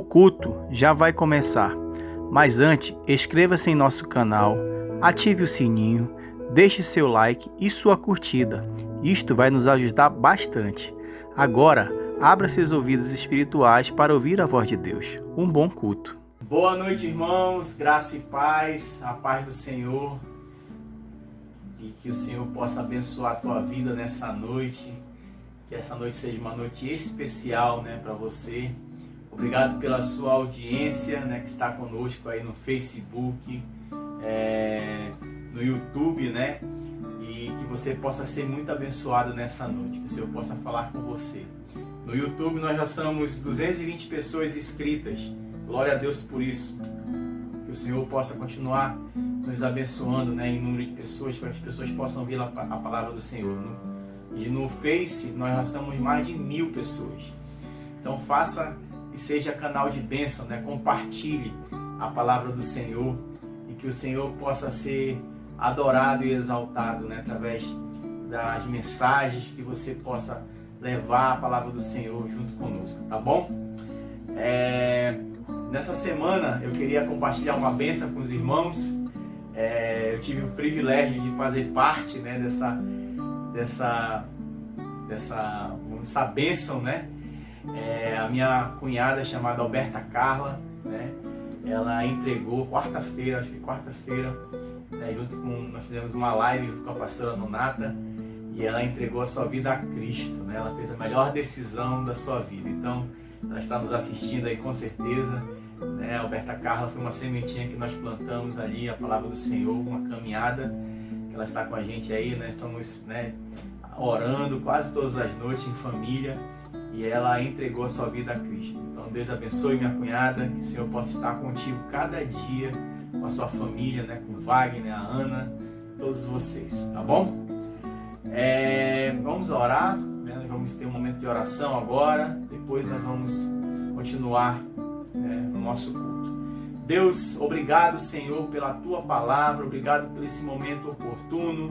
culto já vai começar, mas antes, inscreva-se em nosso canal, ative o sininho, deixe seu like e sua curtida. Isto vai nos ajudar bastante. Agora, abra seus ouvidos espirituais para ouvir a voz de Deus. Um bom culto. Boa noite, irmãos, graça e paz, a paz do Senhor. E que o Senhor possa abençoar a tua vida nessa noite. Que essa noite seja uma noite especial, para você. Obrigado pela sua audiência, que está conosco aí no Facebook, no YouTube, e que você possa ser muito abençoado nessa noite, que o Senhor possa falar com você. No YouTube nós já somos 220 pessoas inscritas, glória a Deus por isso. Que o Senhor possa continuar nos abençoando, em número de pessoas, para que as pessoas possam ouvir a palavra do Senhor. E no Face nós já estamos mais de 1000 pessoas. Então faça e seja canal de bênção, compartilhe a palavra do Senhor e que o Senhor possa ser adorado e exaltado, através das mensagens, que você possa levar a palavra do Senhor junto conosco, tá bom? Nessa semana eu queria compartilhar uma bênção com os irmãos. Eu tive o privilégio de fazer parte, dessa bênção, a minha cunhada, chamada Alberta Carla, ela entregou quarta-feira, nós fizemos uma live junto com a pastora Nonata, e ela entregou a sua vida a Cristo, ela fez a melhor decisão da sua vida. Então ela está nos assistindo aí com certeza, a Alberta Carla foi uma sementinha que nós plantamos ali, a palavra do Senhor, uma caminhada que ela está com a gente aí, estamos orando quase todas as noites em família, e ela entregou a sua vida a Cristo. Então Deus abençoe minha cunhada, que o Senhor possa estar contigo cada dia, com a sua família, com o Wagner, a Ana, todos vocês, tá bom? Vamos orar, nós vamos ter um momento de oração agora, depois nós vamos continuar no nosso culto. Deus, obrigado, Senhor, pela tua palavra, obrigado por esse momento oportuno,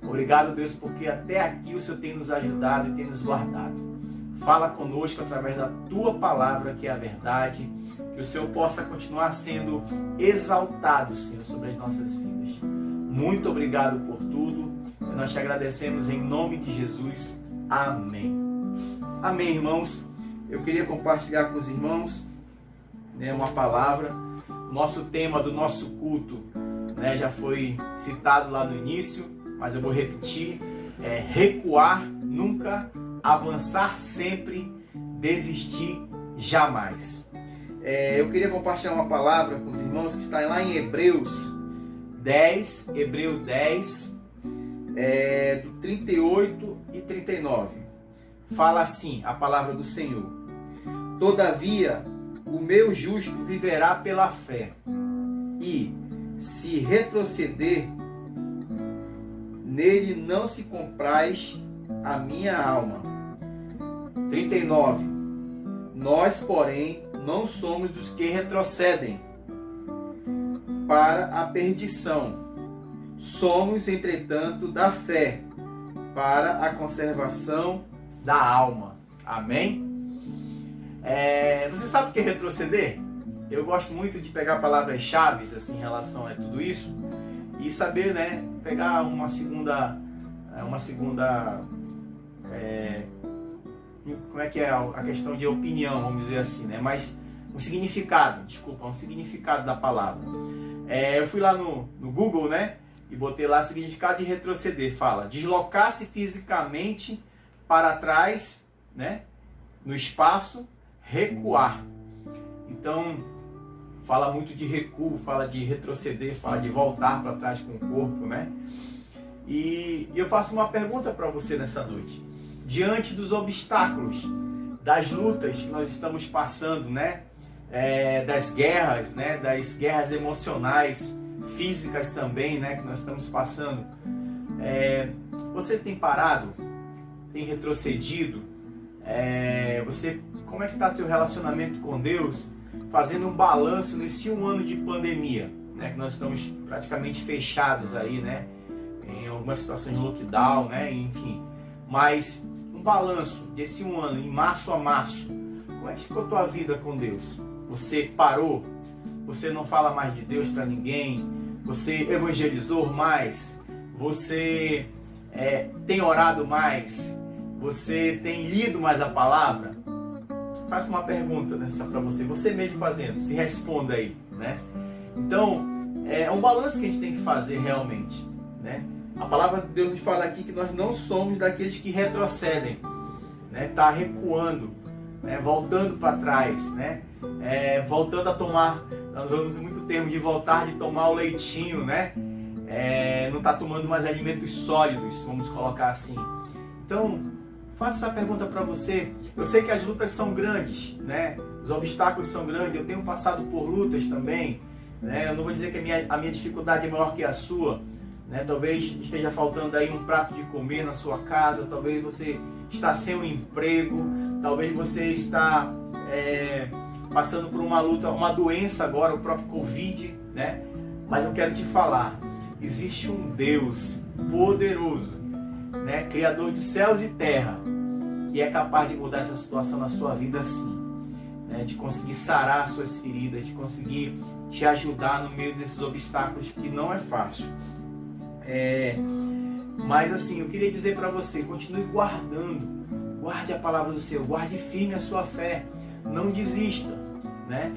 obrigado, Deus, porque até aqui o Senhor tem nos ajudado e tem nos guardado. Fala conosco através da tua palavra, que é a verdade, que o Senhor possa continuar sendo exaltado, Senhor, sobre as nossas vidas. Muito obrigado por tudo, nós te agradecemos em nome de Jesus. Amém. Amém, irmãos. Eu queria compartilhar com os irmãos uma palavra. Nosso tema do nosso culto já foi citado lá no início, mas eu vou repetir: recuar nunca, avançar sempre, desistir jamais. Eu queria compartilhar uma palavra com os irmãos que está lá em Hebreus 10, do 38 e 39. Fala assim a palavra do Senhor: todavia o meu justo viverá pela fé, e se retroceder, nele não se compraz a minha alma. 39. Nós, porém, não somos dos que retrocedem para a perdição. Somos, entretanto, da fé para a conservação da alma. Amém? Você sabe o que é retroceder? Eu gosto muito de pegar palavras-chave assim, em relação a tudo isso e saber, pegar uma segunda como é que é a questão de opinião, vamos dizer assim, mas um significado da palavra. Eu fui lá no Google, e botei lá significado de retroceder. Fala: deslocar-se fisicamente para trás, no espaço, recuar. Então, fala muito de recuo, fala de retroceder, fala de voltar para trás com o corpo, E eu faço uma pergunta para você nessa noite. Diante dos obstáculos, das lutas que nós estamos passando, das guerras, das guerras emocionais, físicas também, que nós estamos passando, você tem parado? Tem retrocedido? Como é que está teu relacionamento com Deus? Fazendo um balanço nesse 1 ano de pandemia, que nós estamos praticamente fechados aí, em algumas situações de lockdown, enfim. Mas um balanço desse 1 ano, em março a março, como é que ficou a tua vida com Deus? Você parou? Você não fala mais de Deus para ninguém? Você evangelizou mais? Você tem orado mais? Você tem lido mais a palavra? Faça uma pergunta nessa para você mesmo fazendo, se responda aí, né? Então, é um balanço que a gente tem que fazer realmente, né? A palavra de Deus nos fala aqui que nós não somos daqueles que retrocedem, né? Tá recuando, né? Voltando para trás, né? Voltando a tomar, nós usamos muito termo de voltar de tomar o leitinho, né? Não está tomando mais alimentos sólidos, vamos colocar assim. Então, faço essa pergunta para você. Eu sei que as lutas são grandes, né? Os obstáculos são grandes. Eu tenho passado por lutas também, né? Eu não vou dizer que a minha dificuldade é maior que a sua, né? Talvez esteja faltando aí um prato de comer na sua casa. Talvez você está sem um emprego. Talvez você está passando por uma luta, uma doença agora, o próprio Covid, né? Mas eu quero te falar, existe um Deus poderoso, né? Criador de céus e terra, que é capaz de mudar essa situação na sua vida sim, né? De conseguir sarar as suas feridas, de conseguir te ajudar no meio desses obstáculos que não é fácil. Mas assim, eu queria dizer para você, continue guarde a palavra do Senhor, guarde firme a sua fé, não desista, né?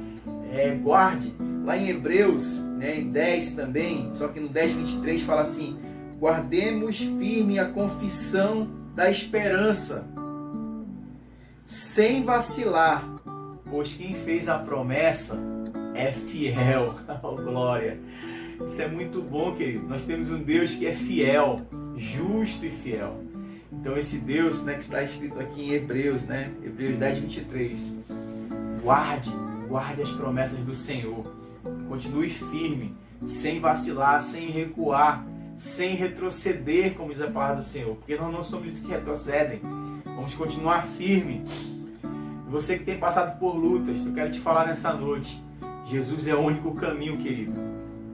Guarde, lá em Hebreus, né, em 10 também, só que no 10:23 fala assim: guardemos firme a confissão da esperança, sem vacilar, pois quem fez a promessa é fiel. Oh, glória! Isso é muito bom, querido. Nós temos um Deus que é fiel, justo e fiel. Então esse Deus, né, que está escrito aqui em Hebreus, né, Hebreus 10:23, guarde as promessas do Senhor, continue firme, sem vacilar, sem recuar, sem retroceder, como diz a palavra do Senhor, porque nós não somos os que retrocedem. Vamos continuar firme. Você que tem passado por lutas, eu quero te falar nessa noite, Jesus é o único caminho, querido.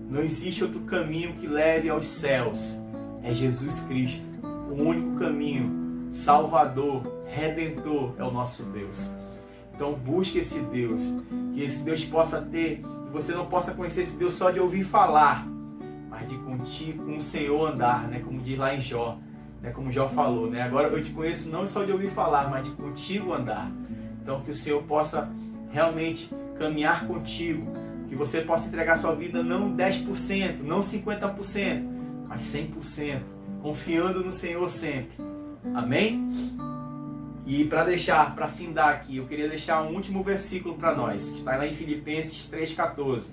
Não existe outro caminho que leve aos céus. É Jesus Cristo, o único caminho, Salvador, Redentor é o nosso Deus. Então busque esse Deus, que esse Deus possa ter, que você não possa conhecer esse Deus só de ouvir falar, mas de contigo, com o Senhor andar, né? Como diz lá em Jó, né? Como Jó falou, né? Agora eu te conheço não só de ouvir falar, mas de contigo andar. Então que o Senhor possa realmente caminhar contigo, que você possa entregar sua vida não 10%, não 50%, mas 100%, confiando no Senhor sempre. Amém? E para findar aqui, eu queria deixar um último versículo para nós, que está lá em Filipenses 3,14.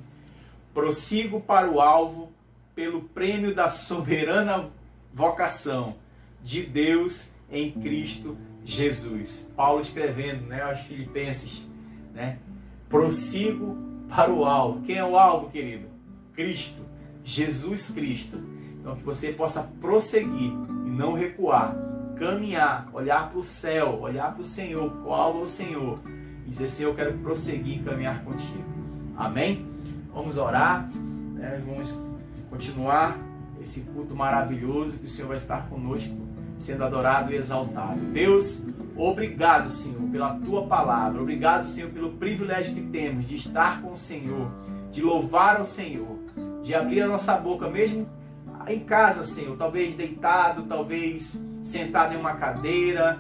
Prossigo para o alvo, pelo prêmio da soberana vocação de Deus em Cristo Jesus. Paulo escrevendo, né, aos Filipenses, né? Prossigo para o alvo. Quem é o alvo, querido? Cristo, Jesus Cristo. Então que você possa prosseguir e não recuar, caminhar, olhar para o céu, olhar para o Senhor, qual é o Senhor, e dizer: Senhor, eu quero prosseguir e caminhar contigo. Amém? Vamos orar, né? Vamos continuar esse culto maravilhoso, que o Senhor vai estar conosco, sendo adorado e exaltado. Deus, obrigado, Senhor, pela Tua palavra. Obrigado, Senhor, pelo privilégio que temos de estar com o Senhor, de louvar ao Senhor, de abrir a nossa boca, mesmo em casa, Senhor, talvez deitado, talvez sentado em uma cadeira,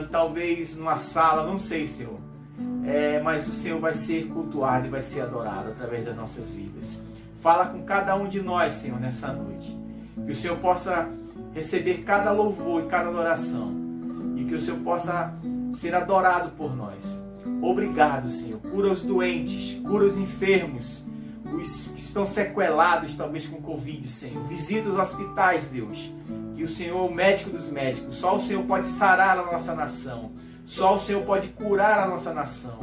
talvez numa sala, não sei, Senhor. Mas o Senhor vai ser cultuado e vai ser adorado através das nossas vidas. Fala com cada um de nós, Senhor, nessa noite. Que o Senhor possa receber cada louvor e cada adoração. E que o Senhor possa ser adorado por nós. Obrigado, Senhor. Cura os doentes, cura os enfermos, os que estão sequelados, talvez com Covid, Senhor. Visita os hospitais, Deus. Que o Senhor é o médico dos médicos. Só o Senhor pode sarar a nossa nação. Só o Senhor pode curar a nossa nação.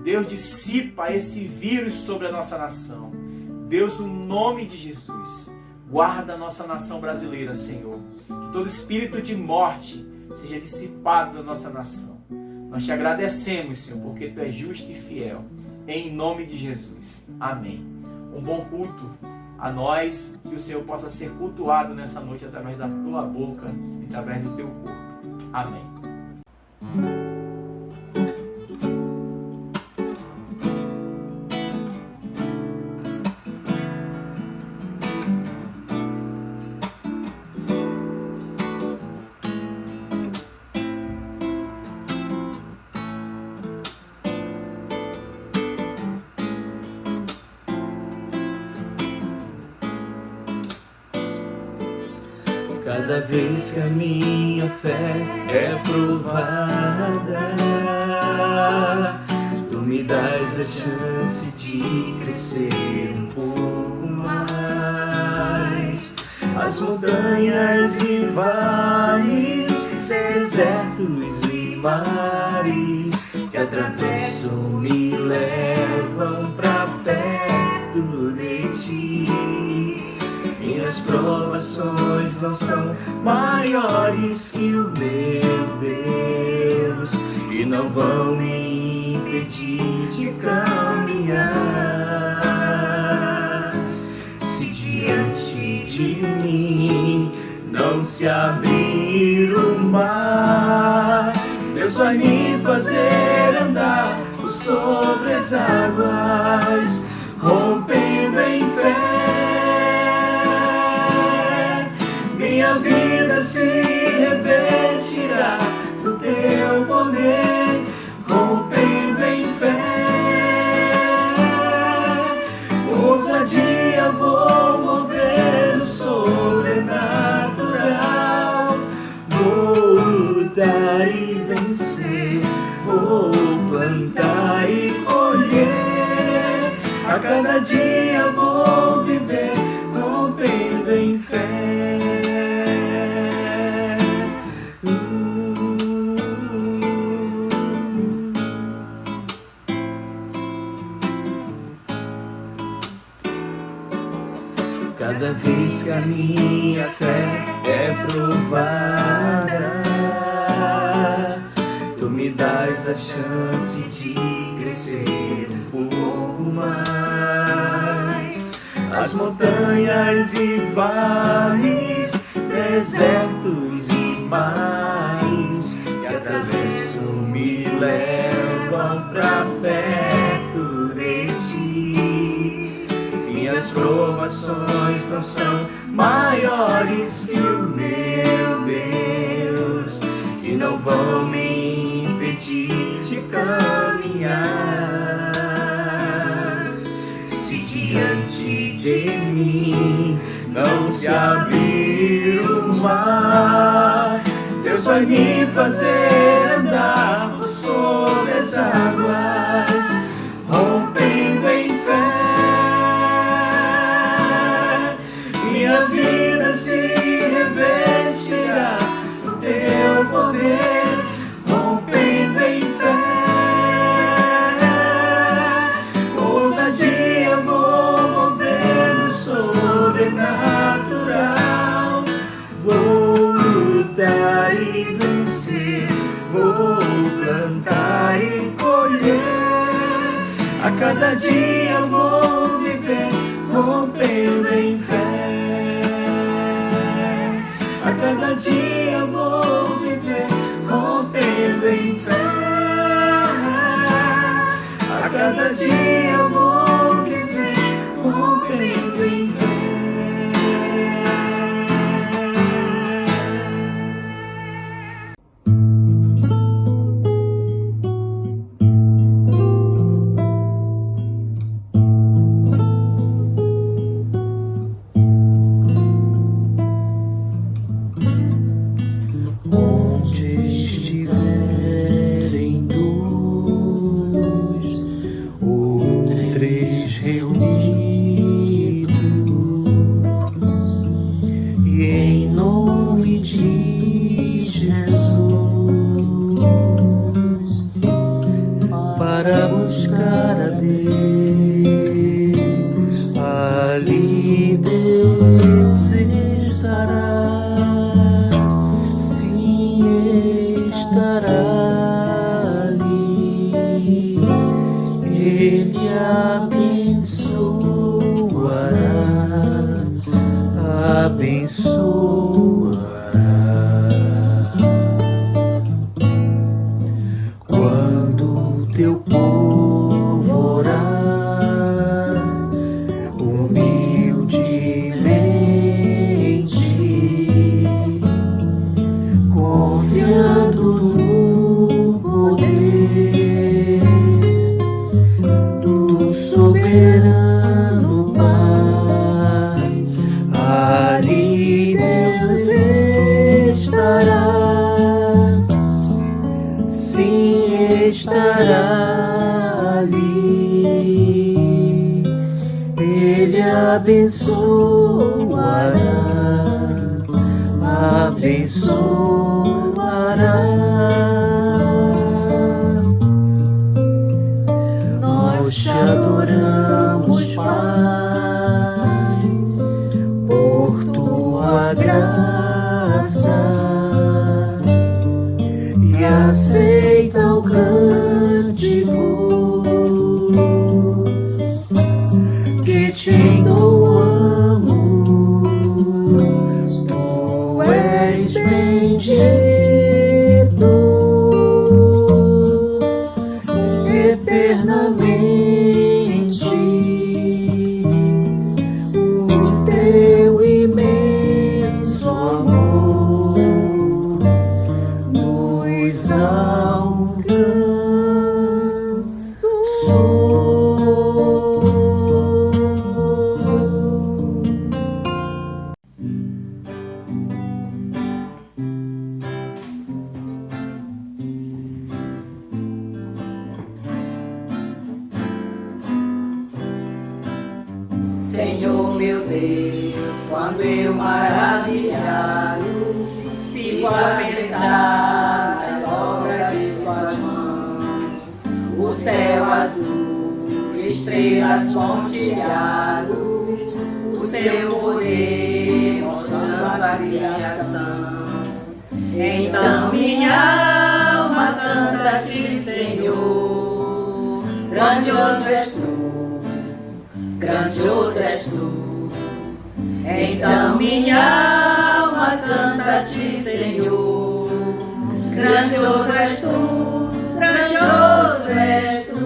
Deus, dissipa esse vírus sobre a nossa nação. Deus, no nome de Jesus, guarda a nossa nação brasileira, Senhor. Que todo espírito de morte seja dissipado da nossa nação. Nós te agradecemos, Senhor, porque Tu és justo e fiel. Em nome de Jesus. Amém. Um bom culto a nós, que o Senhor possa ser cultuado nessa noite através da Tua boca e através do Teu corpo. Amém. Cada vez que a minha fé é provada, tu me dás a chance de crescer um pouco mais. As montanhas e vales, desertos e mares que atravesso me levam pra perto de ti. Minhas provações não são maiores que o meu Deus e não vão me impedir de caminhar. Se diante de mim não se abrir o mar, Deus vai me fazer andar sobre as águas, rompendo em fé. Minha vida se revestirá do teu poder, rompendo em fé. Com ousadia vou mover o sobrenatural. Vou lutar e vencer, vou plantar e colher. A cada dia vou viver, rompendo em fé. Cada vez que a minha fé é provada, tu me dás a chance de crescer um pouco mais. As montanhas e vales, desertos e mares que atravesso me levam pra perto de ti. Minhas provações não são maiores que o meu Deus e não vão me impedir de caminhar. Se diante de mim não se abrir o mar, Deus vai me fazer andar sobre as águas, rompendo em fé. Minha vida se revestirá do teu poder, rompendo em fé. Com ousadia vou mover o sobrenatural. Vou lutar e vencer, vou plantar e colher. A cada dia vou viver, rompendo em fé. A cada dia vou viver, rompendo em fé. A cada dia vou viver, rompendo em fé. Para buscar a Deus, ali Deus estará, sim, estará ali. Ele abençoará. Quando teu povo orar humildemente, confiando no poder do soberano Pai, ali Deus Ele abençoará, abençoará. Nós te adoramos, Pai, por tua graça, e aceita o cântico que te entoamos. Tu és bendito eternamente. O teu imenso amor nos alcançou. Senhor meu Deus, quando eu maravilhado fico a pensar nas obras de tuas mãos, o céu azul, estrelas pontilhadas, o seu poder mostrando a criação. Então minha alma canta a ti, Senhor, grandioso és tu. Grandioso és tu. Então minha alma canta a ti, Senhor. Grandioso és tu, grandioso és tu.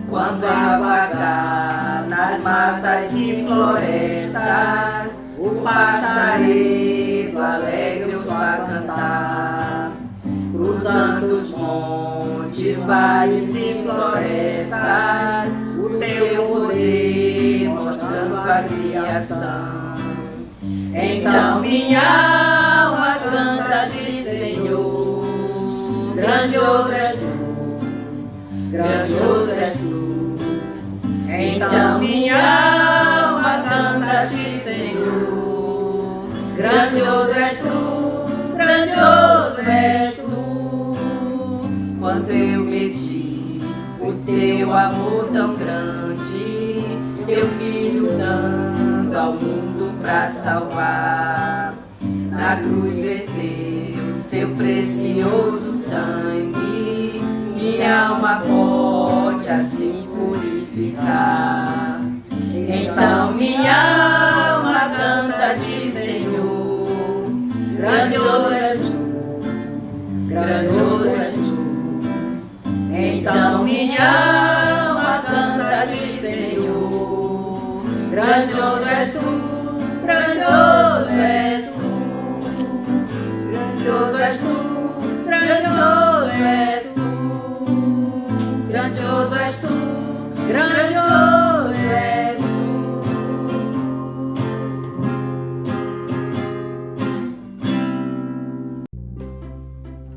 Quando a vagar nas matas e florestas, o passaredo alegre os vai cantar. Cruzando os montes, vales e florestas, o teu poder mostrando a criação. Então minha alma canta a ti, Senhor. Grandioso és tu, grandioso és tu. Então minha alma canta a ti, Senhor. Grandioso és tu, grandioso és tu. Quando eu medi o teu amor tão grande, teu filho dando ao mundo pra salvar, na cruz verteu seu precioso sangue, minha alma pode assim purificar. Então minha alma canta a ti, Senhor. Grandioso és tu, grandioso és tu. Então minha alma canta a ti, Senhor. Grandioso és tu, grandioso és tu. Grandioso és tu, grandioso és tu. Grandioso és tu, grandioso és tu.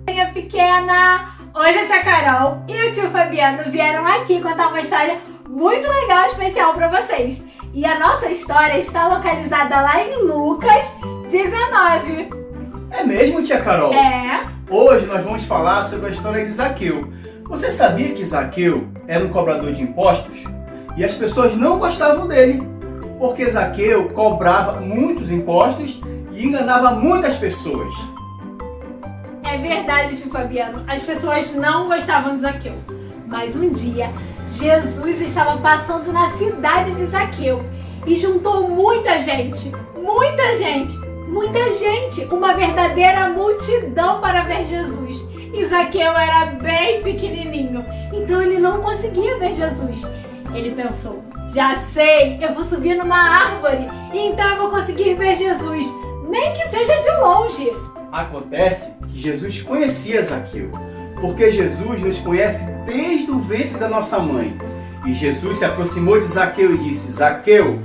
Minha pequena! Hoje a tia Carol e o tio Fabiano vieram aqui contar uma história muito legal e especial para vocês. E a nossa história está localizada lá em Lucas 19. É mesmo, tia Carol? É. Hoje nós vamos falar sobre a história de Zaqueu. Você sabia que Zaqueu era um cobrador de impostos? E as pessoas não gostavam dele, porque Zaqueu cobrava muitos impostos e enganava muitas pessoas. É verdade, tio Fabiano. As pessoas não gostavam de Zaqueu. Mas um dia, Jesus estava passando na cidade de Zaqueu e juntou muita gente, uma verdadeira multidão para ver Jesus. E Zaqueu era bem pequenininho, então ele não conseguia ver Jesus. Ele pensou, já sei, eu vou subir numa árvore e então eu vou conseguir ver Jesus, nem que seja de longe. Acontece que Jesus conhecia Zaqueu, porque Jesus nos conhece desde o ventre da nossa mãe. E Jesus se aproximou de Zaqueu e disse, Zaqueu,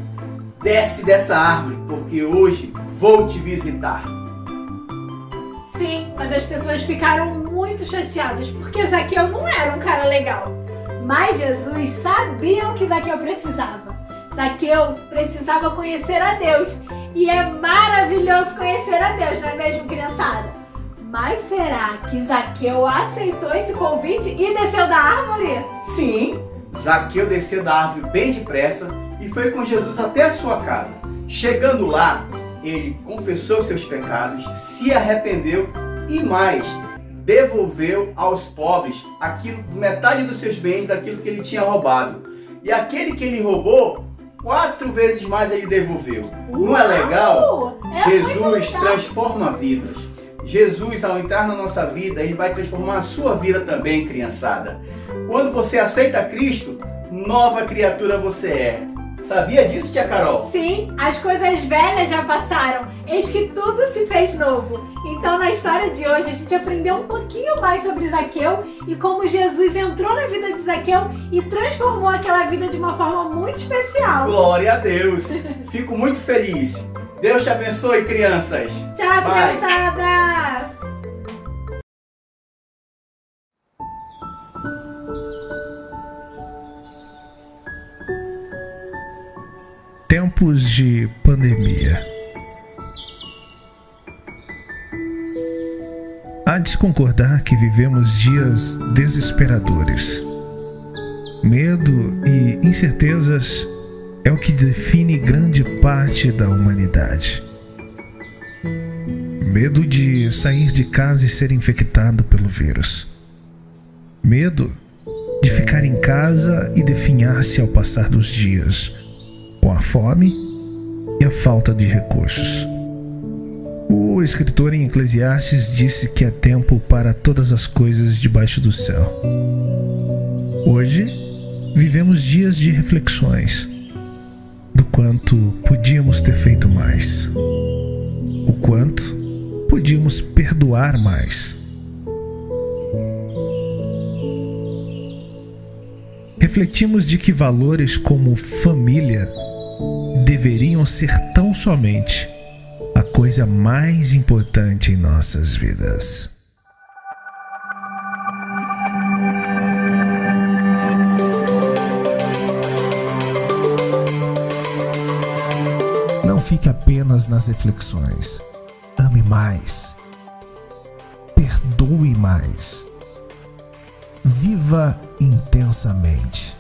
desce dessa árvore, porque hoje vou te visitar. Sim, mas as pessoas ficaram muito chateadas, porque Zaqueu não era um cara legal. Mas Jesus sabia o que Zaqueu precisava. Zaqueu precisava conhecer a Deus. E é maravilhoso conhecer a Deus, não é mesmo, criançada? Mas será que Zaqueu aceitou esse convite e desceu da árvore? Sim, Zaqueu desceu da árvore bem depressa e foi com Jesus até a sua casa. Chegando lá, ele confessou seus pecados, se arrependeu e mais, devolveu aos pobres metade dos seus bens daquilo que ele tinha roubado. E aquele que ele roubou, 4 vezes mais ele devolveu. Não é legal? Jesus transforma vidas. Jesus, ao entrar na nossa vida, ele vai transformar a sua vida também, criançada. Quando você aceita Cristo, nova criatura você é. Sabia disso, tia Carol? Sim, as coisas velhas já passaram, eis que tudo se fez novo. Então, na história de hoje, a gente aprendeu um pouquinho mais sobre Zaqueu e como Jesus entrou na vida de Zaqueu e transformou aquela vida de uma forma muito especial. Glória a Deus! Fico muito feliz. Deus te abençoe, crianças. Tchau, Bye. criançada! Tempos de pandemia. Há de se concordar que vivemos dias desesperadores. Medo e incertezas é o que define grande parte da humanidade. Medo de sair de casa e ser infectado pelo vírus. Medo de ficar em casa e definhar-se ao passar dos dias, com a fome e a falta de recursos. O escritor em Eclesiastes disse que há tempo para todas as coisas debaixo do céu. Hoje, vivemos dias de reflexões do quanto podíamos ter feito mais, o quanto podíamos perdoar mais. Refletimos de que valores como família deveriam ser tão somente a coisa mais importante em nossas vidas. Não fique apenas nas reflexões. Ame mais. Perdoe mais. Viva intensamente.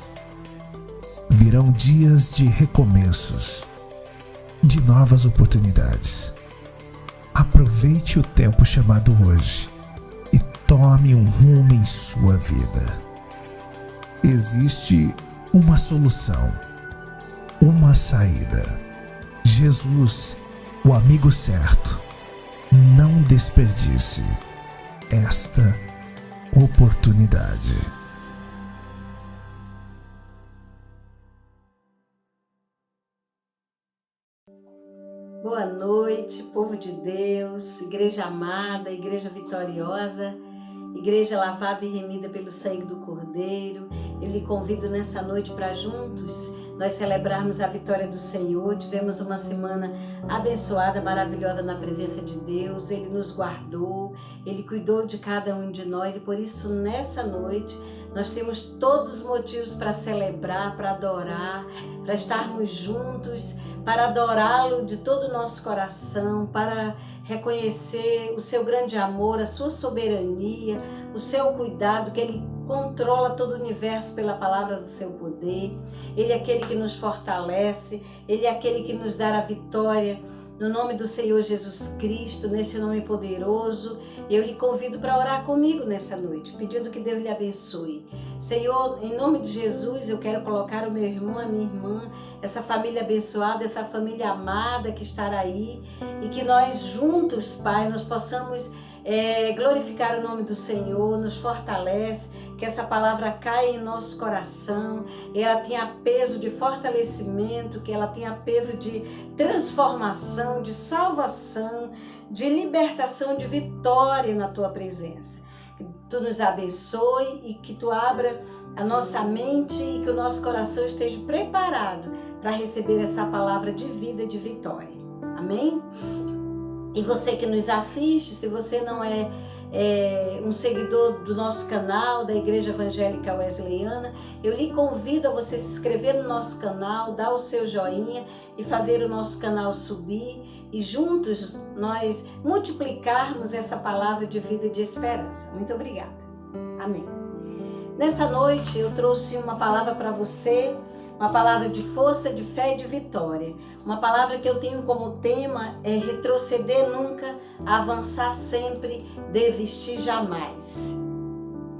Virão dias de recomeços, de novas oportunidades. Aproveite o tempo chamado hoje e tome um rumo em sua vida. Existe uma solução, uma saída. Jesus, o amigo certo. Não desperdice esta oportunidade. Boa noite, povo de Deus, igreja amada, igreja vitoriosa, igreja lavada e remida pelo sangue do Cordeiro. Eu lhe convido nessa noite para juntos nós celebrarmos a vitória do Senhor. Tivemos uma semana abençoada, maravilhosa na presença de Deus. Ele nos guardou, Ele cuidou de cada um de nós e por isso nessa noite nós temos todos os motivos para celebrar, para adorar, para estarmos juntos, para adorá-lo de todo o nosso coração, para reconhecer o seu grande amor, a sua soberania, o seu cuidado, que Ele controla todo o universo pela palavra do seu poder. Ele é aquele que nos fortalece, Ele é aquele que nos dá a vitória. No nome do Senhor Jesus Cristo, nesse nome poderoso, eu lhe convido para orar comigo nessa noite, pedindo que Deus lhe abençoe. Senhor, em nome de Jesus, eu quero colocar o meu irmão, a minha irmã, essa família abençoada, essa família amada que estará aí, e que nós juntos, Pai, nós possamos glorificar o nome do Senhor, nos fortalece, que essa palavra caia em nosso coração, e ela tenha peso de fortalecimento, que ela tenha peso de transformação, de salvação, de libertação, de vitória na Tua presença. Que Tu nos abençoe e que Tu abra a nossa mente e que o nosso coração esteja preparado para receber essa palavra de vida e de vitória. Amém? E você que nos assiste, se você não é um seguidor do nosso canal, da Igreja Evangélica Wesleyana, eu lhe convido a você se inscrever no nosso canal, dar o seu joinha e fazer o nosso canal subir e juntos nós multiplicarmos essa palavra de vida e de esperança. Muito obrigada. Amém. Nessa noite eu trouxe uma palavra para você, uma palavra de força, de fé e de vitória. Uma palavra que eu tenho como tema é retroceder nunca, avançar sempre, desistir jamais.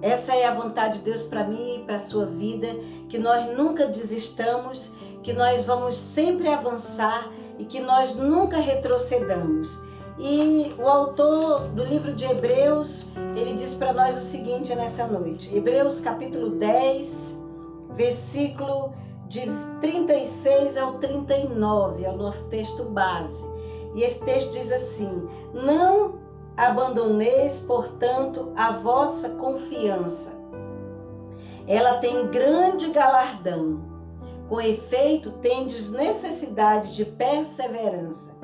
Essa é a vontade de Deus para mim e para a sua vida, que nós nunca desistamos, que nós vamos sempre avançar e que nós nunca retrocedamos. E o autor do livro de Hebreus, ele diz para nós o seguinte nessa noite. Hebreus capítulo 10, versículo de 36 ao 39, é o nosso texto base. E esse texto diz assim: não abandoneis, portanto, a vossa confiança. Ela tem grande galardão. Com efeito, tendes necessidade de perseverança,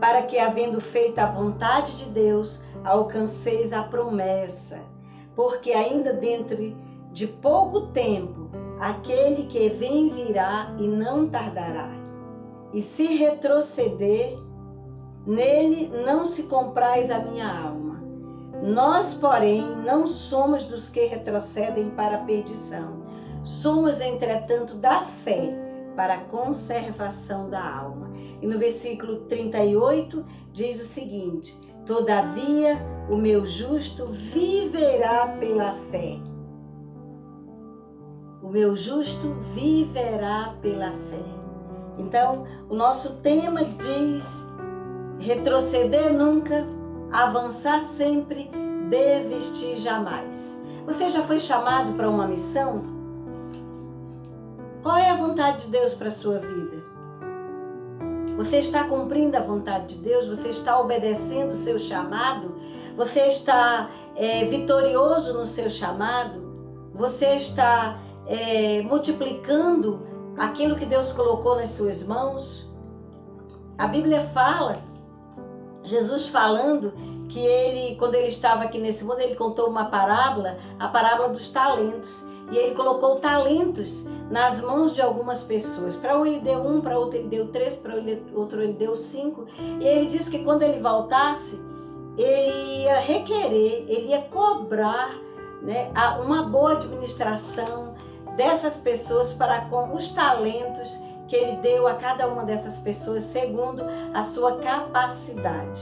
para que, havendo feito a vontade de Deus, alcanceis a promessa. Porque ainda dentro de pouco tempo, aquele que vem virá e não tardará. E se retroceder, nele não se comprais a minha alma. Nós, porém, não somos dos que retrocedem para a perdição. Somos, entretanto, da fé para a conservação da alma. E no versículo 38 diz o seguinte: todavia o meu justo viverá pela fé. O meu justo viverá pela fé. Então, o nosso tema diz: retroceder nunca, avançar sempre, desistir jamais. Você já foi chamado para uma missão? Qual é a vontade de Deus para a sua vida? Você está cumprindo a vontade de Deus? Você está obedecendo o seu chamado? Você está vitorioso no seu chamado? Você está multiplicando aquilo que Deus colocou nas suas mãos? A Bíblia fala, Jesus falando, que ele, quando ele estava aqui nesse mundo, ele contou uma parábola, a parábola dos talentos. E ele colocou talentos nas mãos de algumas pessoas. Para um ele deu 1, para outro ele deu 3, para outro ele deu 5. E ele disse que quando ele voltasse, ele ia requerer, ele ia cobrar, né, uma boa administração dessas pessoas para com os talentos que ele deu a cada uma dessas pessoas segundo a sua capacidade.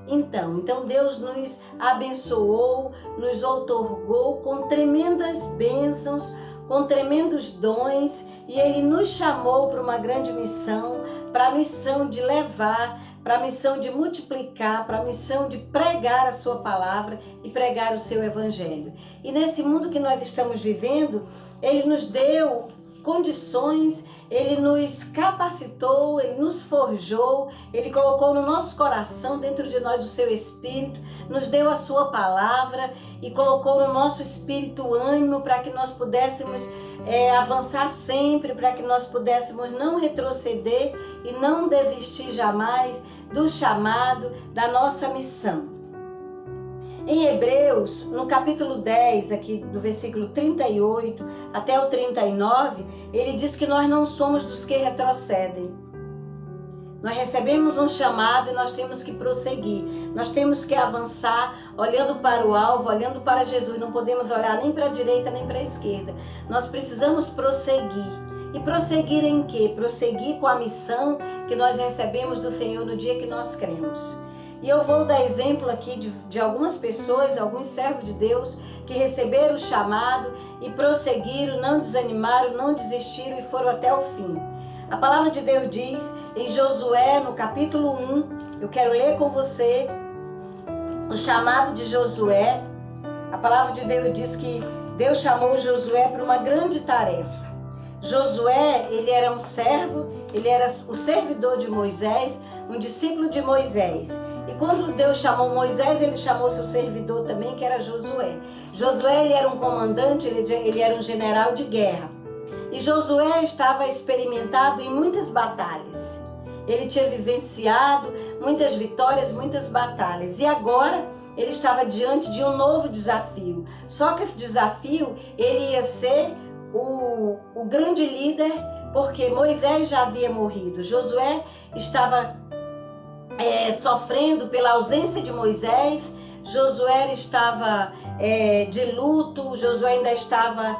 Então Deus nos abençoou, nos outorgou com tremendas bênçãos, com tremendos dons, e Ele nos chamou para uma grande missão, para a missão de levar, para a missão de multiplicar, para a missão de pregar a sua palavra e pregar o seu evangelho. E nesse mundo que nós estamos vivendo, Ele nos deu condições, Ele nos capacitou, Ele nos forjou, Ele colocou no nosso coração, dentro de nós, o seu Espírito, nos deu a sua palavra e colocou no nosso espírito ânimo para que nós pudéssemos avançar sempre, para que nós pudéssemos não retroceder e não desistir jamais do chamado, da nossa missão. Em Hebreus, no capítulo 10, aqui do versículo 38 até o 39, ele diz que nós não somos dos que retrocedem. Nós recebemos um chamado e nós temos que prosseguir. Nós temos que avançar olhando para o alvo, olhando para Jesus. Não podemos olhar nem para a direita nem para a esquerda. Nós precisamos prosseguir. E prosseguir em quê? Prosseguir com a missão que nós recebemos do Senhor no dia que nós cremos. E eu vou dar exemplo aqui de algumas pessoas, alguns servos de Deus que receberam o chamado e prosseguiram, não desanimaram, não desistiram e foram até o fim. A palavra de Deus diz em Josué, no capítulo 1, eu quero ler com você o chamado de Josué. A palavra de Deus diz que Deus chamou Josué para uma grande tarefa. Josué, ele era um servo, ele era o servidor de Moisés, um discípulo de Moisés. E quando Deus chamou Moisés, ele chamou seu servidor também, que era Josué. Josué, ele era um comandante, ele era um general de guerra. E Josué estava experimentado em muitas batalhas. Ele tinha vivenciado muitas vitórias, muitas batalhas. E agora ele estava diante de um novo desafio. Só que esse desafio, ele ia ser o grande líder, porque Moisés já havia morrido. Josué estava sofrendo pela ausência de Moisés. Josué estava de luto. Josué ainda estava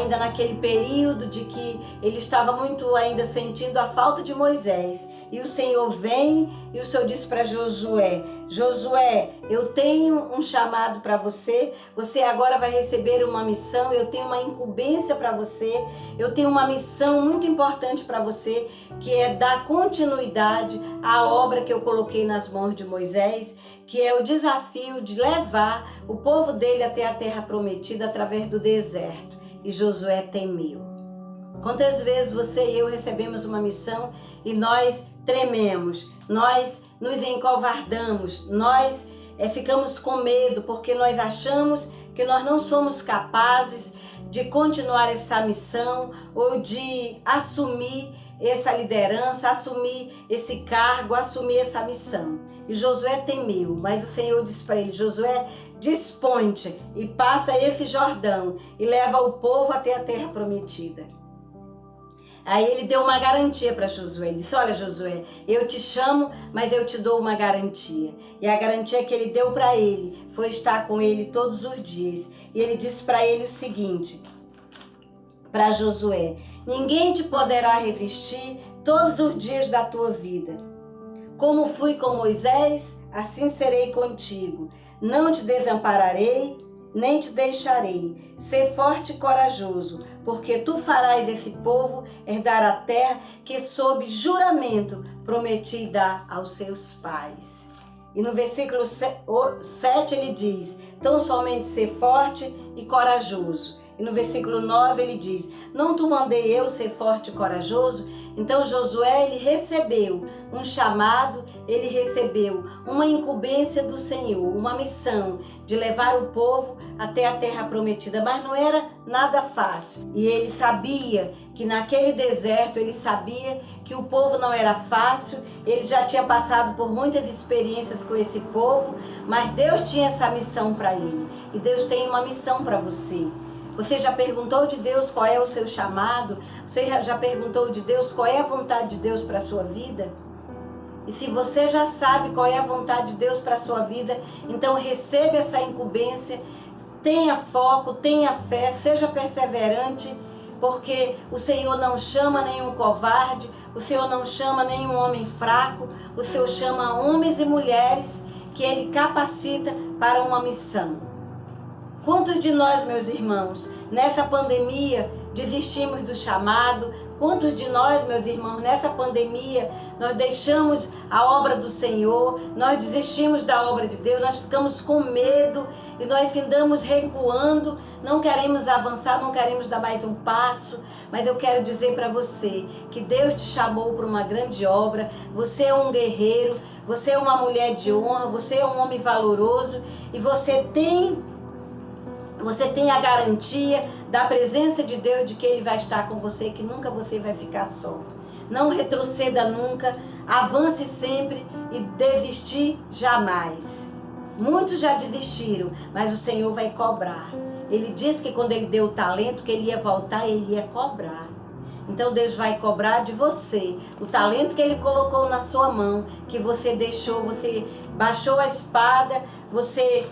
naquele período de que ele estava muito ainda sentindo a falta de Moisés. E o Senhor vem e o Senhor disse para Josué: Josué, eu tenho um chamado para você. Você agora vai receber uma missão. Eu tenho uma incumbência para você. Eu tenho uma missão muito importante para você, que é dar continuidade à obra que eu coloquei nas mãos de Moisés, que é o desafio de levar o povo dele até a terra prometida através do deserto. E Josué temeu. Quantas vezes você e eu recebemos uma missão e nós trememos, nós nos encovardamos, nós ficamos com medo porque nós achamos que nós não somos capazes de continuar essa missão ou de assumir essa liderança, assumir esse cargo, assumir essa missão. E Josué temeu, mas o Senhor disse para ele: Josué, dispõe-te e passa esse Jordão e leva o povo até a terra prometida. Aí ele deu uma garantia para Josué. Ele disse: olha, Josué, eu te chamo, mas eu te dou uma garantia. E a garantia que ele deu para ele foi estar com ele todos os dias. E ele disse para ele o seguinte, para Josué: ninguém te poderá resistir todos os dias da tua vida. Como fui com Moisés, assim serei contigo. Não te desampararei, nem te deixarei. Ser forte e corajoso, porque tu farás esse povo herdar a terra que sob juramento prometi dar aos seus pais. E no versículo 7 ele diz: tão somente ser forte e corajoso. E no versículo 9 ele diz: não te mandei eu ser forte e corajoso? Então Josué, ele recebeu um chamado, ele recebeu uma incumbência do Senhor, uma missão de levar o povo até a terra prometida, mas não era nada fácil. E ele sabia que naquele deserto, ele sabia que o povo não era fácil, ele já tinha passado por muitas experiências com esse povo, mas Deus tinha essa missão para ele. E Deus tem uma missão para você. Você já perguntou de Deus qual é o seu chamado? Você já perguntou de Deus qual é a vontade de Deus para a sua vida? E se você já sabe qual é a vontade de Deus para a sua vida, então receba essa incumbência, tenha foco, tenha fé, seja perseverante, porque o Senhor não chama nenhum covarde, o Senhor não chama nenhum homem fraco, o Senhor chama homens e mulheres que Ele capacita para uma missão. Quantos de nós, meus irmãos, nessa pandemia desistimos do chamado? Quantos de nós, meus irmãos, nessa pandemia nós deixamos a obra do Senhor, nós desistimos da obra de Deus, nós ficamos com medo e nós findamos recuando, não queremos avançar, não queremos dar mais um passo. Mas eu quero dizer para você que Deus te chamou para uma grande obra, você é um guerreiro, você é uma mulher de honra, você é um homem valoroso e você tem a garantia da presença de Deus, de que Ele vai estar com você, que nunca você vai ficar só. Não retroceda nunca, avance sempre e desistir jamais. Muitos já desistiram, mas o Senhor vai cobrar. Ele disse que quando Ele deu o talento, que Ele ia voltar e Ele ia cobrar. Então Deus vai cobrar de você o talento que Ele colocou na sua mão, que você deixou, você baixou a espada, você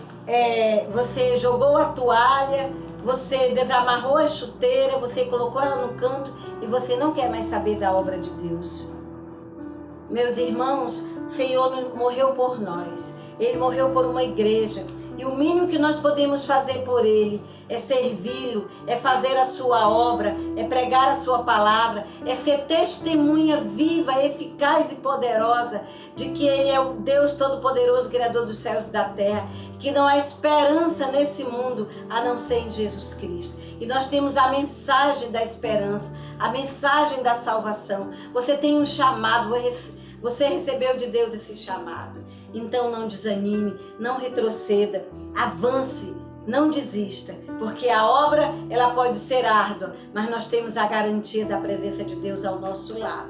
jogou a toalha, você desamarrou a chuteira, você colocou ela no canto e você não quer mais saber da obra de Deus. Meus irmãos, o Senhor morreu por nós, Ele morreu por uma igreja. E o mínimo que nós podemos fazer por Ele é servi-lo, é fazer a sua obra, é pregar a sua palavra, é ser testemunha viva, eficaz e poderosa de que Ele é o Deus Todo-Poderoso, Criador dos céus e da terra, que não há esperança nesse mundo a não ser em Jesus Cristo. E nós temos a mensagem da esperança, a mensagem da salvação. Você tem um chamado, você recebeu de Deus esse chamado. Então não desanime, não retroceda, avance, não desista, porque a obra ela pode ser árdua, mas nós temos a garantia da presença de Deus ao nosso lado.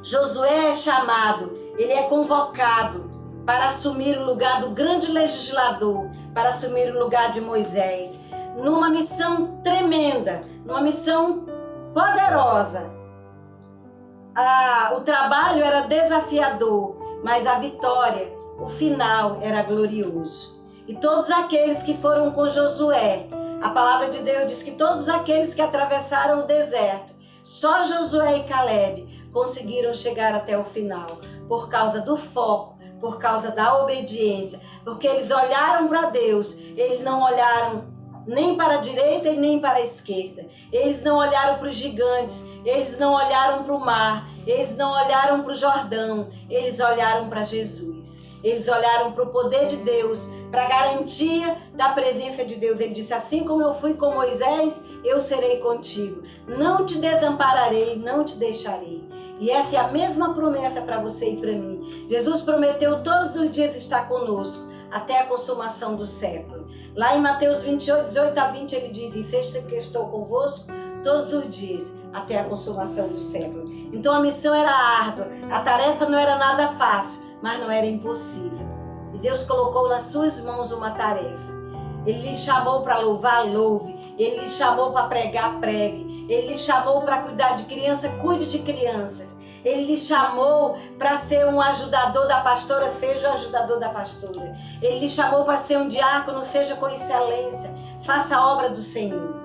Josué é chamado, ele é convocado para assumir o lugar do grande legislador, para assumir o lugar de Moisés, numa missão tremenda, numa missão poderosa. O trabalho era desafiador, mas a vitória, o final era glorioso. E todos aqueles que foram com Josué, a palavra de Deus diz que todos aqueles que atravessaram o deserto, só Josué e Caleb conseguiram chegar até o final, por causa do foco, por causa da obediência, porque eles olharam para Deus, eles não olharam nem para a direita e nem para a esquerda, eles não olharam para os gigantes, eles não olharam para o mar, eles não olharam para o Jordão, eles olharam para Jesus, eles olharam para o poder de Deus, para a garantia da presença de Deus. Ele disse: assim como eu fui com Moisés, eu serei contigo, não te desampararei, não te deixarei. E essa é a mesma promessa para você e para mim. Jesus prometeu todos os dias estar conosco, até a consumação do século. Lá em Mateus 28, 18 a 20, ele diz: e sexta que estou convosco todos os dias, até a consumação do século. Então a missão era árdua, a tarefa não era nada fácil, mas não era impossível. E Deus colocou nas suas mãos uma tarefa. Ele lhe chamou para louvar, louve. Ele lhe chamou para pregar, pregue. Ele lhe chamou para cuidar de criança, cuide de crianças. Ele lhe chamou para ser um ajudador da pastora, seja o ajudador da pastora. Ele lhe chamou para ser um diácono, seja com excelência, faça a obra do Senhor.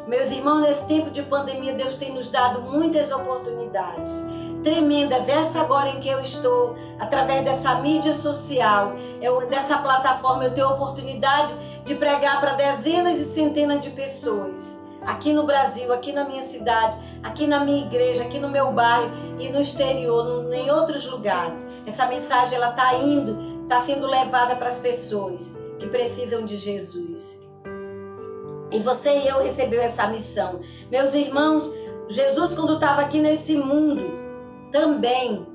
Meus irmãos, nesse tempo de pandemia, Deus tem nos dado muitas oportunidades tremendas. Essa agora em que eu estou, através dessa mídia social, dessa plataforma, eu tenho a oportunidade de pregar para dezenas e centenas de pessoas. Aqui no Brasil, aqui na minha cidade, aqui na minha igreja, aqui no meu bairro e no exterior, em outros lugares. Essa mensagem ela está sendo levada para as pessoas que precisam de Jesus. E você e eu recebeu essa missão. Meus irmãos, Jesus, quando estava aqui nesse mundo, também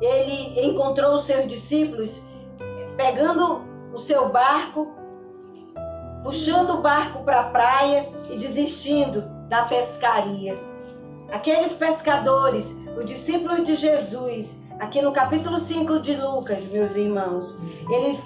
ele encontrou os seus discípulos pegando o seu barco, puxando o barco para a praia e desistindo da pescaria. Aqueles pescadores, os discípulos de Jesus, aqui no capítulo 5 de Lucas, meus irmãos, eles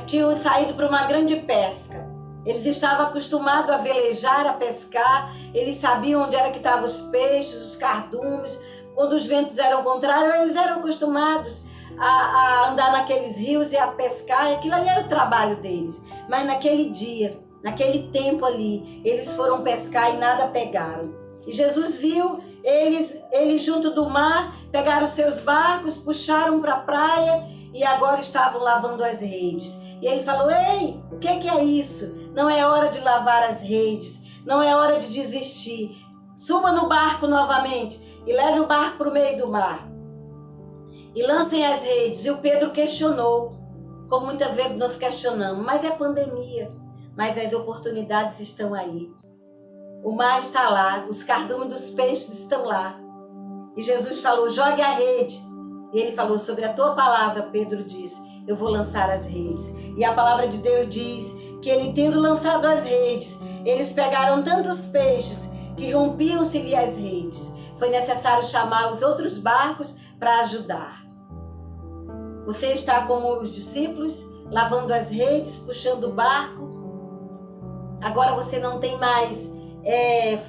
tinham saído para uma grande pesca. Eles estavam acostumados a velejar, a pescar, eles sabiam onde era que estavam os peixes, os cardumes. Quando os ventos eram contrários, eles eram acostumados a andar naqueles rios e a pescar, e aquilo ali era o trabalho deles. Mas naquele dia, naquele tempo ali, eles foram pescar e nada pegaram. E Jesus viu eles junto do mar, pegaram seus barcos, puxaram para a praia e agora estavam lavando as redes. E ele falou: ei, o que é isso? Não é hora de lavar as redes, não é hora de desistir. Suba no barco novamente e leve o barco para o meio do mar. E lancem as redes. E o Pedro questionou, como muitas vezes nós questionamos: mas é pandemia, mas as oportunidades estão aí. O mar está lá, os cardumes dos peixes estão lá. E Jesus falou: jogue a rede. E ele falou: sobre a tua palavra, Pedro disse, eu vou lançar as redes. E a palavra de Deus diz que ele, tendo lançado as redes, eles pegaram tantos peixes que rompiam-se-lhe as redes. Foi necessário chamar os outros barcos para ajudar. Você está como os discípulos, lavando as redes, puxando o barco. Agora você não tem mais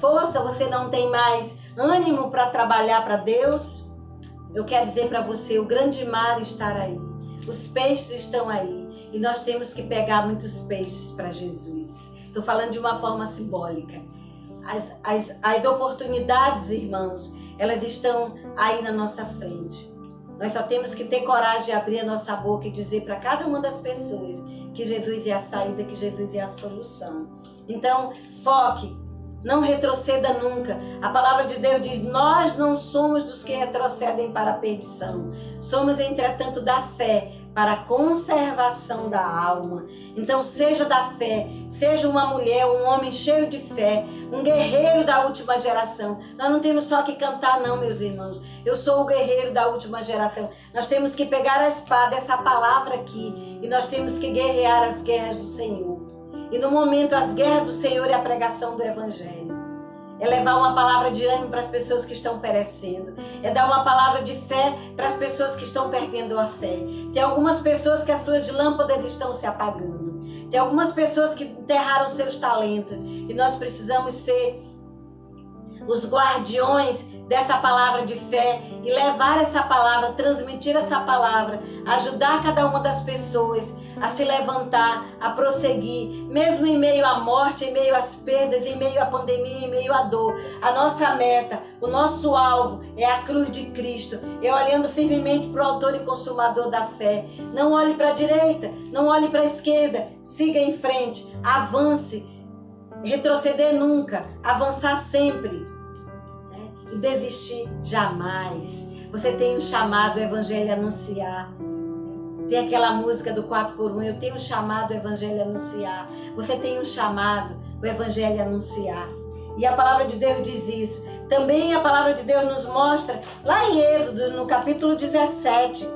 força, você não tem mais ânimo para trabalhar para Deus. Eu quero dizer para você, o grande mar está aí. Os peixes estão aí. E nós temos que pegar muitos peixes para Jesus. Estou falando de uma forma simbólica. As oportunidades, irmãos, elas estão aí na nossa frente. Nós só temos que ter coragem de abrir a nossa boca e dizer para cada uma das pessoas que Jesus é a saída, que Jesus é a solução. Então, foque, não retroceda nunca. A palavra de Deus diz: nós não somos dos que retrocedem para a perdição. Somos, entretanto, da fé para a conservação da alma. Então, seja da fé, seja uma mulher, um homem cheio de fé, um guerreiro da última geração. Nós não temos só que cantar, não, meus irmãos. Eu sou o guerreiro da última geração. Nós temos que pegar a espada, essa palavra aqui, e nós temos que guerrear as guerras do Senhor. E no momento, as guerras do Senhor é a pregação do Evangelho. é levar uma palavra de ânimo para as pessoas que estão perecendo, é dar uma palavra de fé para as pessoas que estão perdendo a fé. Tem algumas pessoas que as suas lâmpadas estão se apagando, tem algumas pessoas que enterraram seus talentos, e nós precisamos ser os guardiões dessa palavra de fé e levar essa palavra, transmitir essa palavra, ajudar cada uma das pessoas a se levantar, a prosseguir, mesmo em meio à morte, em meio às perdas, em meio à pandemia, em meio à dor. A nossa meta, o nosso alvo é a cruz de Cristo. Eu olhando firmemente para o autor e consumador da fé. Não olhe para a direita, não olhe para a esquerda, siga em frente, avance, retroceder nunca, avançar sempre, né? E desistir jamais. Você tem um chamado, o evangelho a anunciar. Tem aquela música do 4x1, eu tenho um chamado, o evangelho a anunciar. Você tem um chamado, o evangelho a anunciar. E a palavra de Deus diz isso. Também a palavra de Deus nos mostra, lá em Êxodo, no capítulo 17,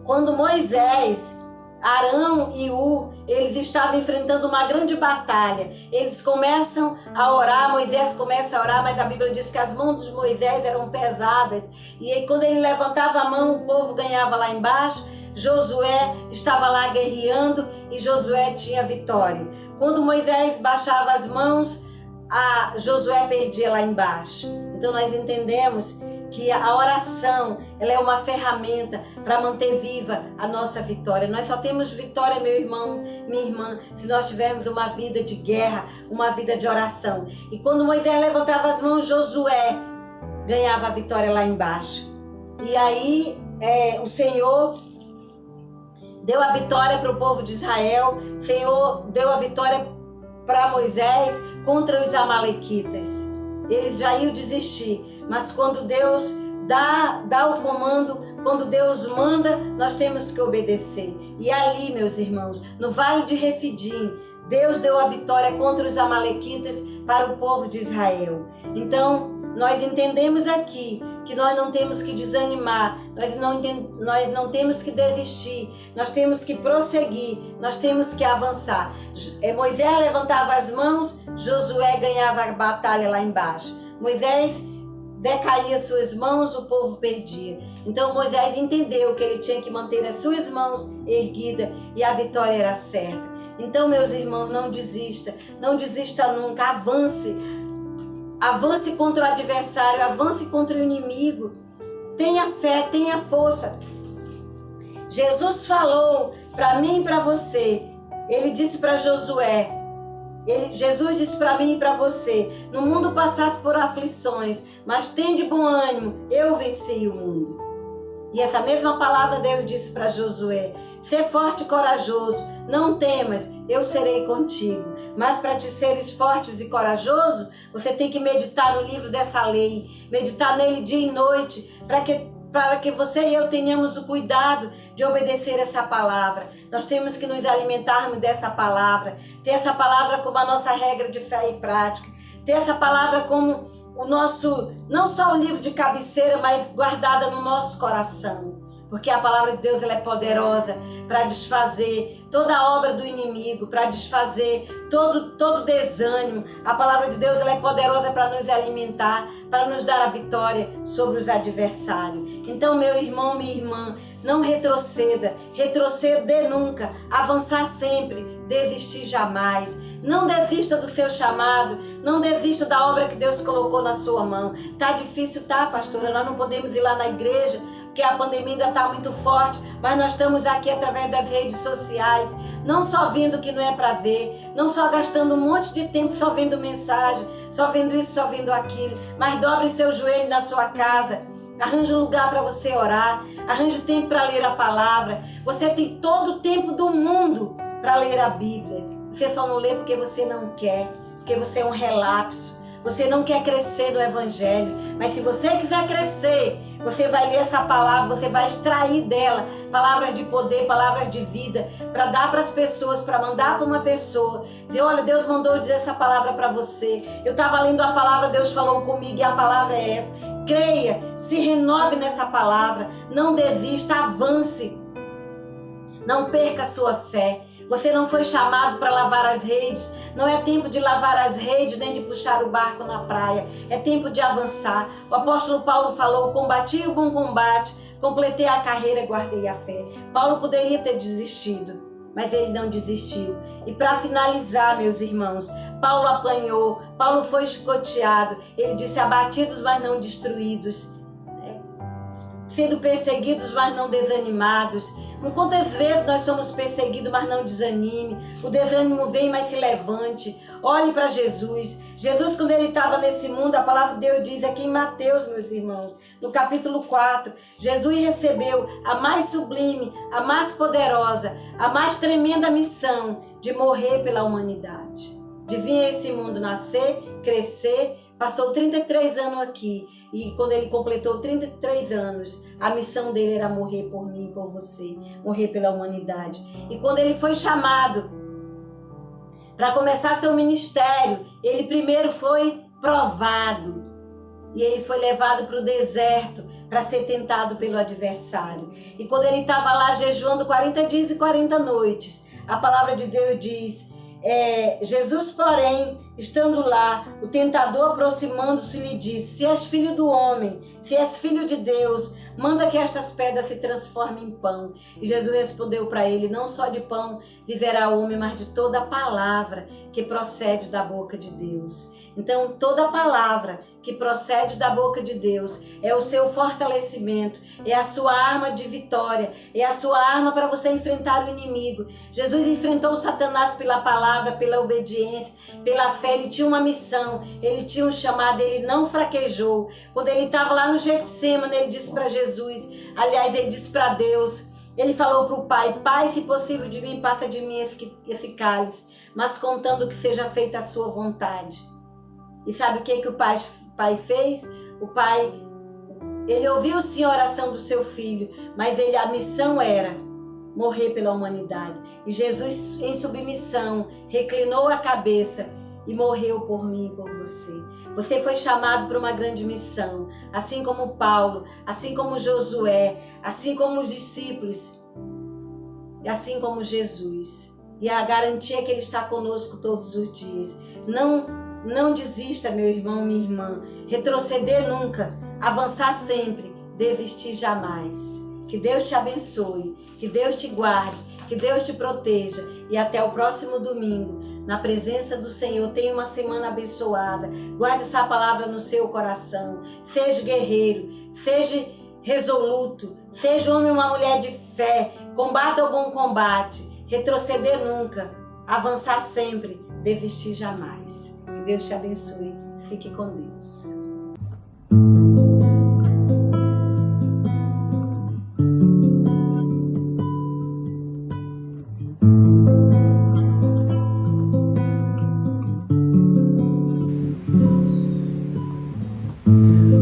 quando Moisés, Arão e Ur, eles estavam enfrentando uma grande batalha. Eles começam a orar, Moisés começa a orar, mas a Bíblia diz que as mãos de Moisés eram pesadas. E aí, quando ele levantava a mão, o povo ganhava lá embaixo. Josué estava lá guerreando e Josué tinha vitória. Quando Moisés baixava as mãos, Josué perdia lá embaixo. Então nós entendemos que a oração, ela é uma ferramenta para manter viva a nossa vitória. Nós só temos vitória, meu irmão, minha irmã, se nós tivermos uma vida de guerra, uma vida de oração. E quando Moisés levantava as mãos, Josué ganhava a vitória lá embaixo. E aí o Senhor deu a vitória para o povo de Israel, o Senhor deu a vitória para Moisés contra os amalequitas. Eles já iam desistir, mas quando Deus dá o comando, quando Deus manda, nós temos que obedecer. E ali, meus irmãos, no Vale de Refidim, Deus deu a vitória contra os amalequitas para o povo de Israel. Então, nós entendemos aqui que nós não temos que desanimar, nós não temos que desistir, nós temos que prosseguir, nós temos que avançar. Moisés levantava as mãos, Josué ganhava a batalha lá embaixo. Moisés decaía suas mãos, o povo perdia. Então Moisés entendeu que ele tinha que manter as suas mãos erguidas e a vitória era certa. Então, meus irmãos, não desista nunca, avance contra o adversário, avance contra o inimigo, tenha fé, tenha força. Jesus falou para mim e para você, ele disse para Josué, Jesus disse para mim e para você, no mundo passasse por aflições, mas tende bom ânimo, eu venci o mundo. E essa mesma palavra Deus disse para Josué, ser forte e corajoso, não temas, eu serei contigo. Mas para te seres fortes e corajoso, você tem que meditar no livro dessa lei, meditar nele dia e noite, para que você e eu tenhamos o cuidado de obedecer essa palavra. Nós temos que nos alimentarmos dessa palavra, ter essa palavra como a nossa regra de fé e prática, ter essa palavra como o nosso, não só o livro de cabeceira, mas guardada no nosso coração. Porque a palavra de Deus ela é poderosa para desfazer toda a obra do inimigo, para desfazer todo desânimo. A palavra de Deus ela é poderosa para nos alimentar, para nos dar a vitória sobre os adversários. Então, meu irmão, minha irmã, não retroceda nunca, avançar sempre, desistir jamais. Não desista do seu chamado, não desista da obra que Deus colocou na sua mão. Tá difícil, tá, pastora? Nós não podemos ir lá na igreja, porque a pandemia ainda está muito forte, mas nós estamos aqui através das redes sociais, não só vendo o que não é para ver, não só gastando um monte de tempo só vendo mensagem, só vendo isso, só vendo aquilo, mas dobre seu joelho na sua casa, arranje um lugar para você orar, arranje tempo para ler a palavra. Você tem todo o tempo do mundo para ler a Bíblia. Você só não lê porque você não quer, porque você é um relapso. Você não quer crescer no Evangelho. Mas se você quiser crescer, você vai ler essa palavra, você vai extrair dela palavras de poder, palavras de vida, para dar para as pessoas, para mandar para uma pessoa. Dizer, olha, Deus mandou dizer essa palavra para você. Eu estava lendo a palavra, Deus falou comigo e a palavra é essa. Creia, se renove nessa palavra, não desista, avance. Não perca a sua fé. Você não foi chamado para lavar as redes. Não é tempo de lavar as redes nem de puxar o barco na praia. É tempo de avançar. O apóstolo Paulo falou: combati o bom combate, completei a carreira, guardei a fé. Paulo poderia ter desistido, mas ele não desistiu. E para finalizar, meus irmãos, Paulo apanhou, Paulo foi chicoteado. Ele disse: abatidos, mas não destruídos, sendo perseguidos, mas não desanimados. Quantas vezes nós somos perseguidos, mas não desanime. O desânimo vem, mas se levante. Olhe para Jesus. Jesus, quando ele estava nesse mundo, a palavra de Deus diz aqui em Mateus, meus irmãos, no capítulo 4, Jesus recebeu a mais sublime, a mais poderosa, a mais tremenda missão de morrer pela humanidade. De vir a esse mundo nascer, crescer, passou 33 anos aqui. E quando ele completou 33 anos, a missão dele era morrer por mim e por você, morrer pela humanidade. E quando ele foi chamado para começar seu ministério, ele primeiro foi provado. E ele foi levado para o deserto para ser tentado pelo adversário. E quando ele estava lá jejuando 40 dias e 40 noites, a palavra de Deus diz: Jesus, porém, estando lá, o tentador aproximando-se lhe disse: se és filho do homem, se és filho de Deus, manda que estas pedras se transformem em pão. E Jesus respondeu para ele: não só de pão viverá o homem, mas de toda a palavra que procede da boca de Deus. Então, toda palavra que procede da boca de Deus é o seu fortalecimento, é a sua arma de vitória, é a sua arma para você enfrentar o inimigo. Jesus enfrentou Satanás pela palavra, pela obediência, pela fé. Ele tinha uma missão, ele tinha um chamado, ele não fraquejou. Quando ele estava lá no Getsemane, ele disse para Jesus, aliás, ele disse para Deus, ele falou para o Pai: Pai, se possível de mim, passa de mim esse cálice, mas contando que seja feita a sua vontade. E sabe o que o pai fez? O pai, ele ouviu sim a oração do seu filho, mas a missão era morrer pela humanidade. E Jesus, em submissão, reclinou a cabeça e morreu por mim e por você. Você foi chamado para uma grande missão, assim como Paulo, assim como Josué, assim como os discípulos, e assim como Jesus. E a garantia é que ele está conosco todos os dias. Não desista, meu irmão, minha irmã. Retroceder nunca, avançar sempre, desistir jamais. Que Deus te abençoe, que Deus te guarde, que Deus te proteja. E até o próximo domingo, na presença do Senhor. Tenha uma semana abençoada. Guarde essa palavra no seu coração. Seja guerreiro, seja resoluto, seja homem ou uma mulher de fé. Combata o bom combate. Retroceder nunca, avançar sempre, desistir jamais. Que Deus te abençoe. Fique com Deus.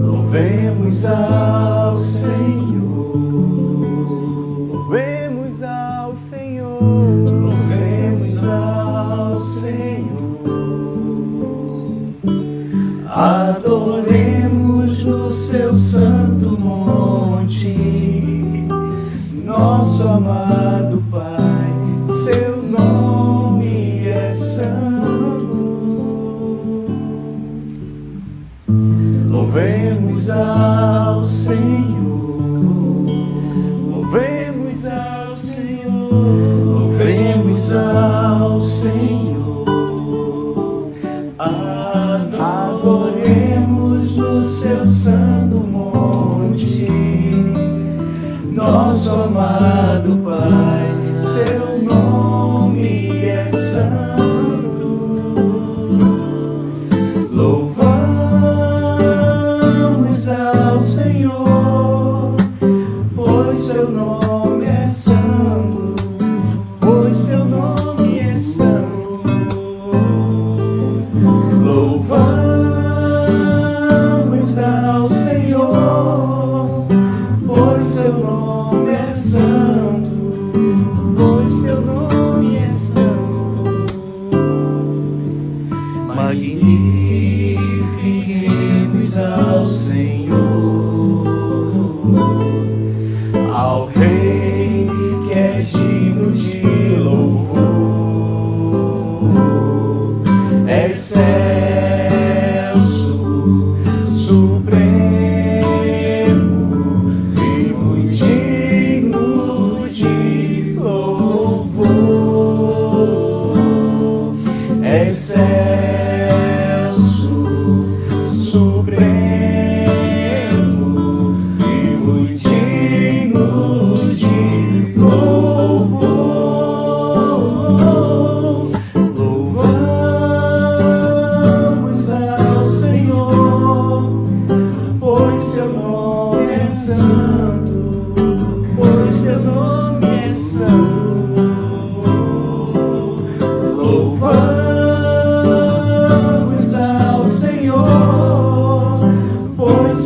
Louvemos ao Senhor. Louvemos ao Senhor. Louvemos ao Senhor. Adoremos no seu santo monte, nosso amado Pai, seu nome é santo. Louvemos ao Senhor. Louvemos ao Senhor. Louvemos ao Senhor. Adoremos no seu santo monte, nosso amado Pai, seu nome é santo. Louvamos ao Senhor, pois seu nome é santo, pois seu nome é santo. Louvamos ao Senhor, pois seu nome é santo.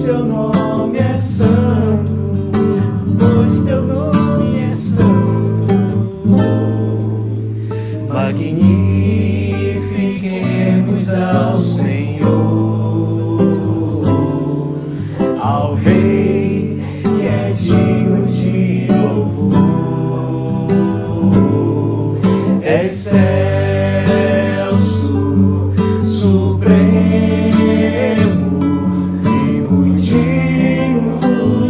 teu nome é santo, pois teu nome é santo. Magnifiquemos ao Senhor, ao Rei que é digno de louvor. Excelso, supremo e muito digno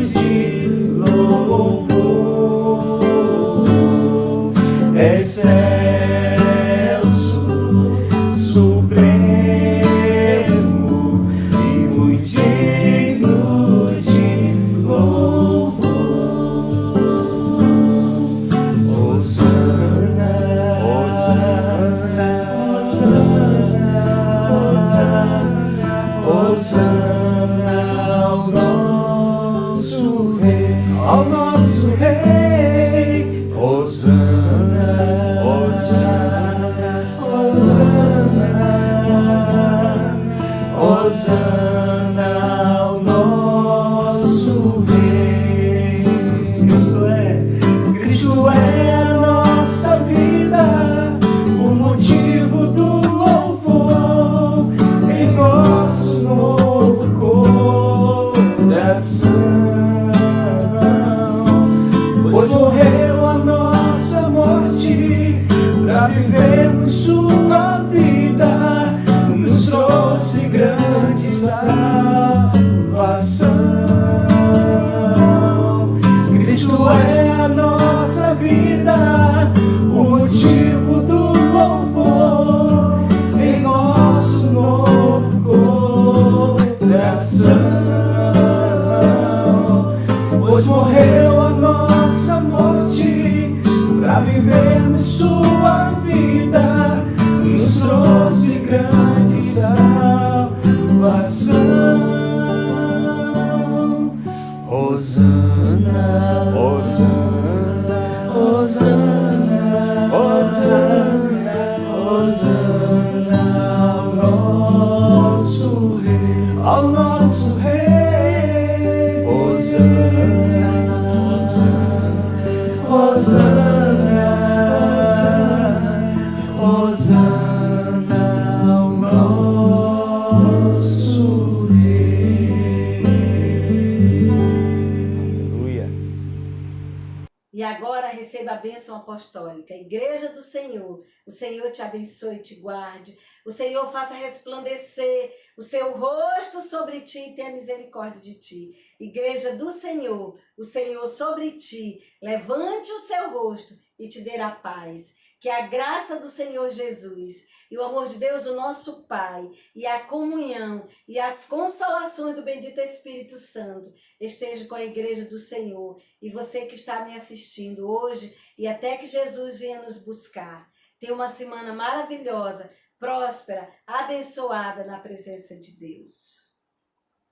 de louvor. Excelso, supremo e muito digno de louvor. Hosana, Hosana, Hosana, Hosana ao nosso Rei, ao nosso Rei. Hosana, Hosana, Hosana, Hosana ao nosso Rei. Cristo é a nossa vida, o motivo do louvor em nosso novo coração. Pois morreu a nossa morte pra vivermos sua vida, nos trouxe grande salvação. Cristo é a nossa vida, o motivo do louvor em nosso novo coração. Pois morreu a nossa morte pra vivermos sua vida, nos trouxe grande salvação. Hosana, Hosana, Hosana, Hosana, Hosana ao nosso Rei, ao nosso Rei. Hosana, Hosana, Hosana, Hosana ao nosso Rei. Aleluia. E agora receba a bênção apostólica. Igreja do Senhor, o Senhor te abençoe e te guarde. O Senhor faça resplandecer o seu rosto sobre ti e tenha misericórdia de ti. Igreja do Senhor, o Senhor sobre ti, levante o seu rosto e te dê a paz. Que a graça do Senhor Jesus e o amor de Deus, o nosso Pai, e a comunhão e as consolações do bendito Espírito Santo esteja com a igreja do Senhor e você que está me assistindo hoje e até que Jesus venha nos buscar. Tenha uma semana maravilhosa, próspera, abençoada na presença de Deus.